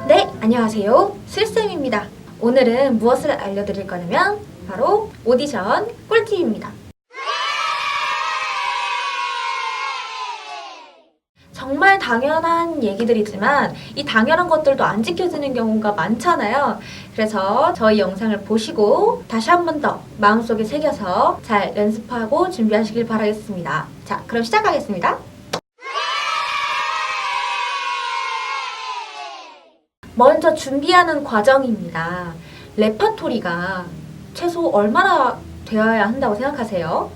네, 안녕하세요. 슬쌤입니다. 오늘은 무엇을 알려드릴 거냐면 바로 오디션 꿀팁입니다. 정말 당연한 얘기들이지만 이 당연한 것들도 안 지켜지는 경우가 많잖아요. 그래서 저희 영상을 보시고 다시 한 번 더 마음속에 새겨서 잘 연습하고 준비하시길 바라겠습니다. 자, 그럼 시작하겠습니다. 먼저 준비하는 과정입니다. 레퍼토리가 최소 얼마나 되어야 한다고 생각하세요?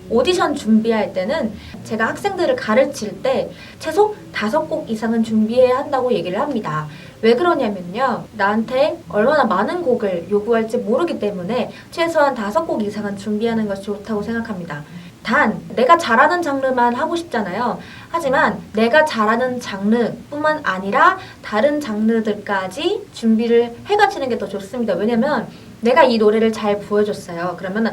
오디션 준비할 때는 제가 학생들을 가르칠 때 최소 5곡 이상은 준비해야 한다고 얘기를 합니다. 왜 그러냐면요. 나한테 얼마나 많은 곡을 요구할지 모르기 때문에 최소한 5곡 이상은 준비하는 것이 좋다고 생각합니다. 단, 내가 잘하는 장르만 하고 싶잖아요. 하지만 내가 잘하는 장르뿐만 아니라 다른 장르들까지 준비를 해가시는 게 더 좋습니다. 왜냐면 내가 이 노래를 잘 보여줬어요. 그러면은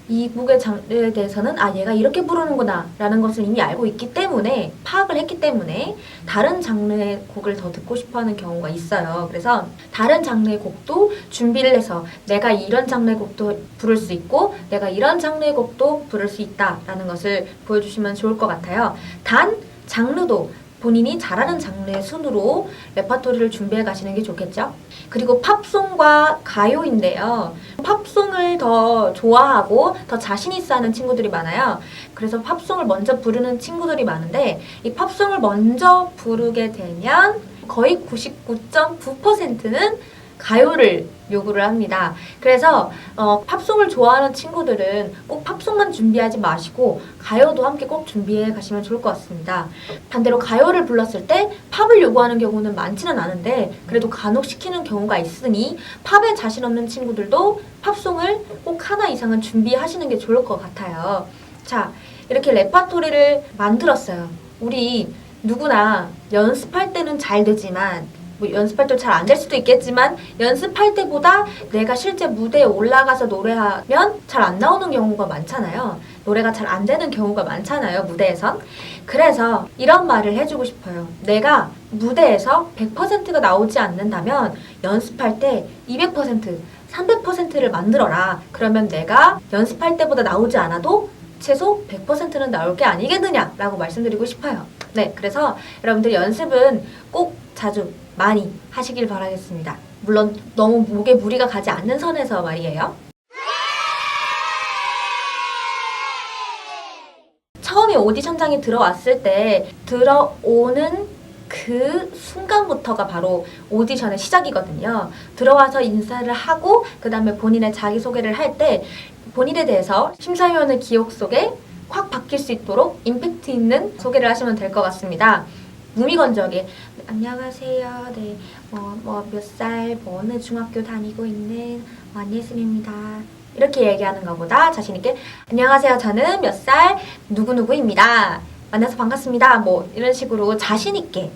이 곡의 장르에 대해서는 얘가 이렇게 부르는구나 라는 것을 이미 알고 있기 때문에 파악을 했기 때문에 다른 장르의 곡을 더 듣고 싶어하는 경우가 있어요. 그래서 다른 장르의 곡도 준비를 해서 내가 이런 장르의 곡도 부를 수 있고 내가 이런 장르의 곡도 부를 수 있다라는 것을 보여주시면 좋을 것 같아요. 단 장르도 본인이 잘하는 장르의 순으로 레퍼토리를 준비해 가시는 게 좋겠죠? 그리고 팝송과 가요인데요. 팝송을 더 좋아하고 더 자신 있어 하는 친구들이 많아요. 그래서 팝송을 먼저 부르는 친구들이 많은데 이 팝송을 먼저 부르게 되면 거의 99.9%는 가요를 요구를 합니다. 그래서 팝송을 좋아하는 친구들은 꼭 팝송만 준비하지 마시고 가요도 함께 꼭 준비해 가시면 좋을 것 같습니다. 반대로 가요를 불렀을 때 팝을 요구하는 경우는 많지는 않은데 그래도 간혹 시키는 경우가 있으니 팝에 자신 없는 친구들도 팝송을 꼭 하나 이상은 준비하시는 게 좋을 것 같아요. 자, 이렇게 레퍼토리를 만들었어요. 우리 누구나 연습할 때는 잘 되지만 연습할 때 잘 안 될 수도 있겠지만 연습할 때보다 내가 실제 무대에 올라가서 노래하면 잘 안 나오는 경우가 많잖아요. 노래가 잘 안 되는 경우가 많잖아요, 무대에선. 그래서 이런 말을 해주고 싶어요. 내가 무대에서 100%가 나오지 않는다면 연습할 때 200%, 300%를 만들어라. 그러면 내가 연습할 때보다 나오지 않아도 최소 100%는 나올 게 아니겠느냐라고 말씀드리고 싶어요. 네, 그래서 여러분들 연습은 꼭 자주 많이 하시길 바라겠습니다. 물론 너무 목에 무리가 가지 않는 선에서 말이에요. 처음에 오디션장에 들어왔을 때 들어오는 그 순간부터가 바로 오디션의 시작이거든요. 들어와서 인사를 하고 그 다음에 본인의 자기소개를 할 때 본인에 대해서 심사위원의 기억 속에 확 박힐 수 있도록 임팩트 있는 소개를 하시면 될 것 같습니다. 무미건조하게 안녕하세요. 네, 몇 살, 어느 중학교 다니고 있는 안예슬입니다. 이렇게 얘기하는 것보다 자신 있게 안녕하세요. 저는 몇 살 누구누구입니다. 만나서 반갑습니다. 이런 식으로 자신 있게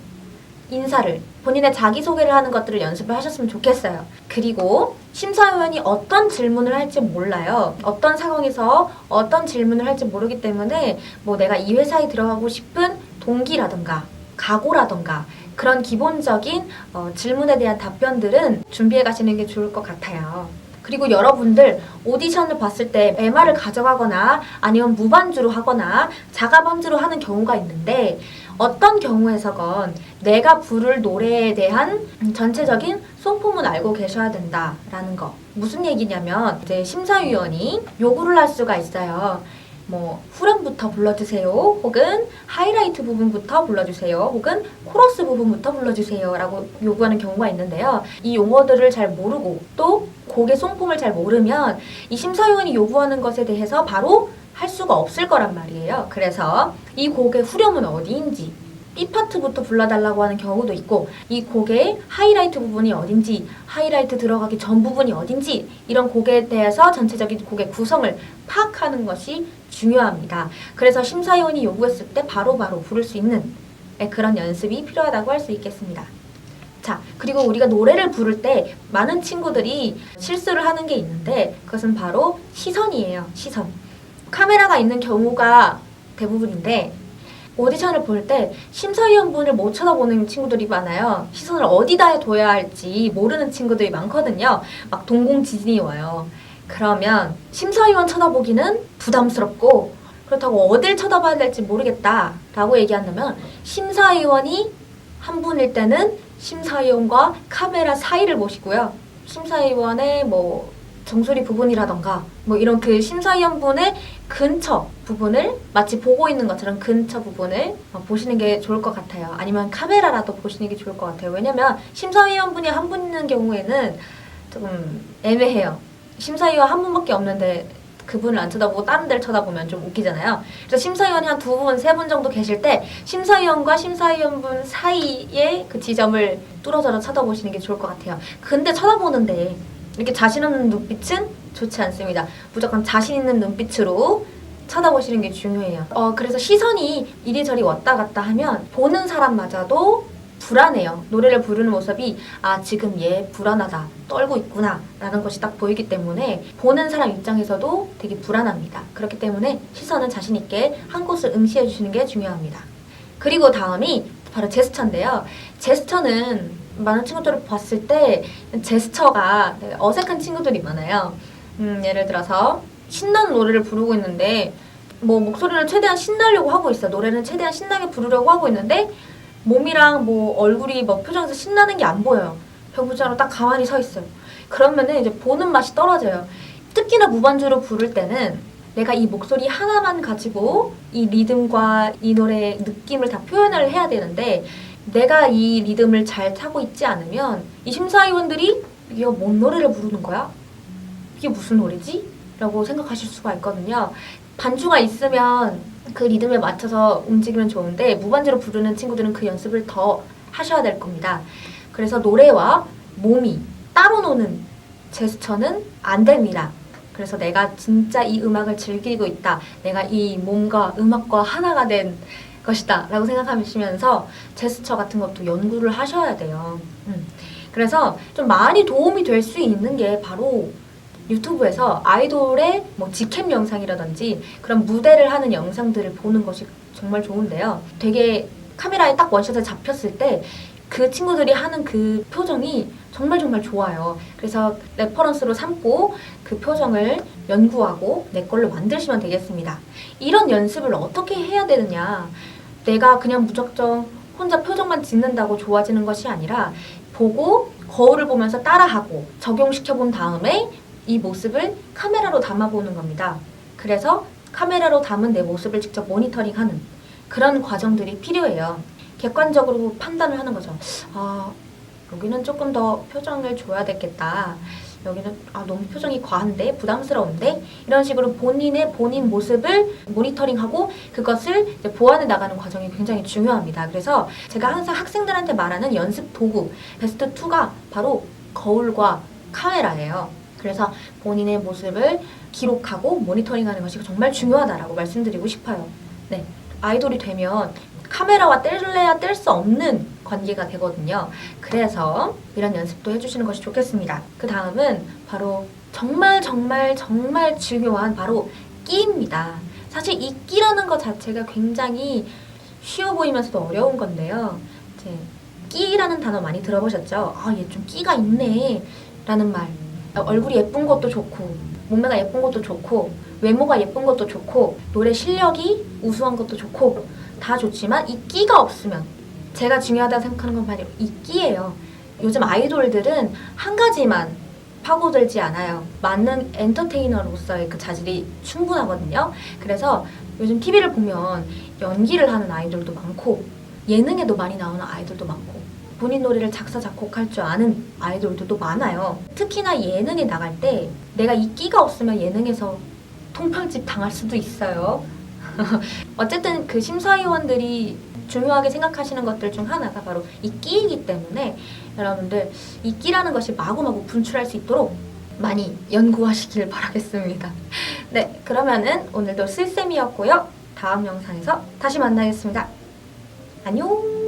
인사를 본인의 자기소개를 하는 것들을 연습을 하셨으면 좋겠어요. 그리고 심사위원이 어떤 질문을 할지 몰라요. 어떤 상황에서 어떤 질문을 할지 모르기 때문에 내가 이 회사에 들어가고 싶은 동기라든가 각오라던가 그런 기본적인 질문에 대한 답변들은 준비해 가시는 게 좋을 것 같아요. 그리고 여러분들 오디션을 봤을 때 MR을 가져가거나 아니면 무반주로 하거나 자가반주로 하는 경우가 있는데 어떤 경우에서건 내가 부를 노래에 대한 전체적인 송폼은 알고 계셔야 된다라는 거. 무슨 얘기냐면 이제 심사위원이 요구를 할 수가 있어요. 후렴부터 불러주세요. 혹은 하이라이트 부분부터 불러주세요. 혹은 코러스 부분부터 불러주세요. 라고 요구하는 경우가 있는데요. 이 용어들을 잘 모르고 또 곡의 송폼을 잘 모르면 이 심사위원이 요구하는 것에 대해서 바로 할 수가 없을 거란 말이에요. 그래서 이 곡의 후렴은 어디인지 B파트부터 불러달라고 하는 경우도 있고 이 곡의 하이라이트 부분이 어딘지 하이라이트 들어가기 전 부분이 어딘지 이런 곡에 대해서 전체적인 곡의 구성을 파악하는 것이 중요합니다. 그래서 심사위원이 요구했을 때 바로바로 부를 수 있는 그런 연습이 필요하다고 할 수 있겠습니다. 자, 그리고 우리가 노래를 부를 때 많은 친구들이 실수를 하는 게 있는데 그것은 바로 시선이에요. 시선. 카메라가 있는 경우가 대부분인데 오디션을 볼 때 심사위원분을 못 쳐다보는 친구들이 많아요. 시선을 어디다 둬야 할지 모르는 친구들이 많거든요. 막 동공지진이 와요. 그러면 심사위원 쳐다보기는 부담스럽고 그렇다고 어딜 쳐다봐야 될지 모르겠다라고 얘기한다면 심사위원이 한 분일 때는 심사위원과 카메라 사이를 보시고요. 심사위원의 뭐 정수리 부분이라던가 뭐 이런 그 심사위원분의 근처 부분을 마치 보고 있는 것처럼 근처 부분을 보시는 게 좋을 것 같아요. 아니면 카메라라도 보시는 게 좋을 것 같아요. 왜냐면 심사위원분이 한 분 있는 경우에는 조금 애매해요. 심사위원 한 분밖에 없는데 그분을 안 쳐다보고 다른 데를 쳐다보면 좀 웃기잖아요. 그래서 심사위원이 한 2분, 3분 정도 계실 때 심사위원과 심사위원분 사이의 그 지점을 뚫어져라 쳐다보시는 게 좋을 것 같아요. 근데 쳐다보는데 이렇게 자신 없는 눈빛은 좋지 않습니다. 무조건 자신 있는 눈빛으로 쳐다보시는 게 중요해요. 그래서 시선이 이리저리 왔다 갔다 하면 보는 사람마저도 불안해요. 노래를 부르는 모습이 지금 얘 불안하다, 떨고 있구나 라는 것이 딱 보이기 때문에 보는 사람 입장에서도 되게 불안합니다. 그렇기 때문에 시선은 자신 있게 한 곳을 응시해 주시는 게 중요합니다. 그리고 다음이 바로 제스처인데요. 제스처는 많은 친구들을 봤을 때 제스처가 어색한 친구들이 많아요. 예를 들어서 신나는 노래를 부르고 있는데 뭐 목소리를 최대한 신나려고 하고 있어요. 노래는 최대한 신나게 부르려고 하고 있는데 몸이랑 뭐 얼굴이 뭐 표정에서 신나는 게 안 보여요. 배우자로 딱 가만히 서 있어요. 그러면은 이제 보는 맛이 떨어져요. 특히나 무반주로 부를 때는 내가 이 목소리 하나만 가지고 이 리듬과 이 노래의 느낌을 다 표현을 해야 되는데 내가 이 리듬을 잘 타고 있지 않으면 이 심사위원들이 이게 뭔 노래를 부르는 거야? 이게 무슨 노래지? 라고 생각하실 수가 있거든요. 반주가 있으면 그 리듬에 맞춰서 움직이면 좋은데 무반주로 부르는 친구들은 그 연습을 더 하셔야 될 겁니다. 그래서 노래와 몸이 따로 노는 제스처는 안 됩니다. 그래서 내가 진짜 이 음악을 즐기고 있다. 내가 이 몸과 음악과 하나가 된 것이다 라고 생각하시면서 제스처 같은 것도 연구를 하셔야 돼요. 그래서 좀 많이 도움이 될 수 있는 게 바로 유튜브에서 아이돌의 뭐 직캠 영상이라든지 그런 무대를 하는 영상들을 보는 것이 정말 좋은데요. 되게 카메라에 딱 원샷을 잡혔을 때 그 친구들이 하는 그 표정이 정말 정말 좋아요. 그래서 레퍼런스로 삼고 그 표정을 연구하고 내 걸로 만드시면 되겠습니다. 이런 연습을 어떻게 해야 되느냐. 내가 그냥 무작정 혼자 표정만 짓는다고 좋아지는 것이 아니라 보고 거울을 보면서 따라하고 적용시켜 본 다음에 이 모습을 카메라로 담아보는 겁니다. 그래서 카메라로 담은 내 모습을 직접 모니터링하는 그런 과정들이 필요해요. 객관적으로 판단을 하는 거죠. 여기는 조금 더 표정을 줘야 되겠다. 여기는 너무 표정이 과한데? 부담스러운데? 이런 식으로 본인 모습을 모니터링하고 그것을 이제 보완해 나가는 과정이 굉장히 중요합니다. 그래서 제가 항상 학생들한테 말하는 연습 도구 베스트 2가 바로 거울과 카메라예요. 그래서 본인의 모습을 기록하고 모니터링하는 것이 정말 중요하다라고 말씀드리고 싶어요. 네, 아이돌이 되면 카메라와 뗄래야 뗄 수 없는 관계가 되거든요. 그래서 이런 연습도 해주시는 것이 좋겠습니다. 그 다음은 바로 정말 중요한 바로 끼입니다. 사실 이 끼라는 것 자체가 굉장히 쉬워 보이면서도 어려운 건데요. 이제 끼라는 단어 많이 들어보셨죠? 얘 좀 끼가 있네 라는 말. 얼굴이 예쁜 것도 좋고 몸매가 예쁜 것도 좋고 외모가 예쁜 것도 좋고 노래 실력이 우수한 것도 좋고 다 좋지만 이 끼가 없으면 제가 중요하다고 생각하는 건 바로 이 끼예요. 요즘 아이돌들은 한 가지만 파고들지 않아요. 많은 엔터테이너로서의 그 자질이 충분하거든요. 그래서 요즘 TV를 보면 연기를 하는 아이돌도 많고 예능에도 많이 나오는 아이돌도 많고 본인 노래를 작사, 작곡할 줄 아는 아이돌들도 많아요. 특히나 예능에 나갈 때 내가 이 끼가 없으면 예능에서 통편집 당할 수도 있어요. 어쨌든 그 심사위원들이 중요하게 생각하시는 것들 중 하나가 바로 이 끼이기 때문에 여러분들 이 끼라는 것이 마구마구 분출할 수 있도록 많이 연구하시길 바라겠습니다. 네, 그러면은 오늘도 쓸셈이었고요. 다음 영상에서 다시 만나겠습니다. 안녕!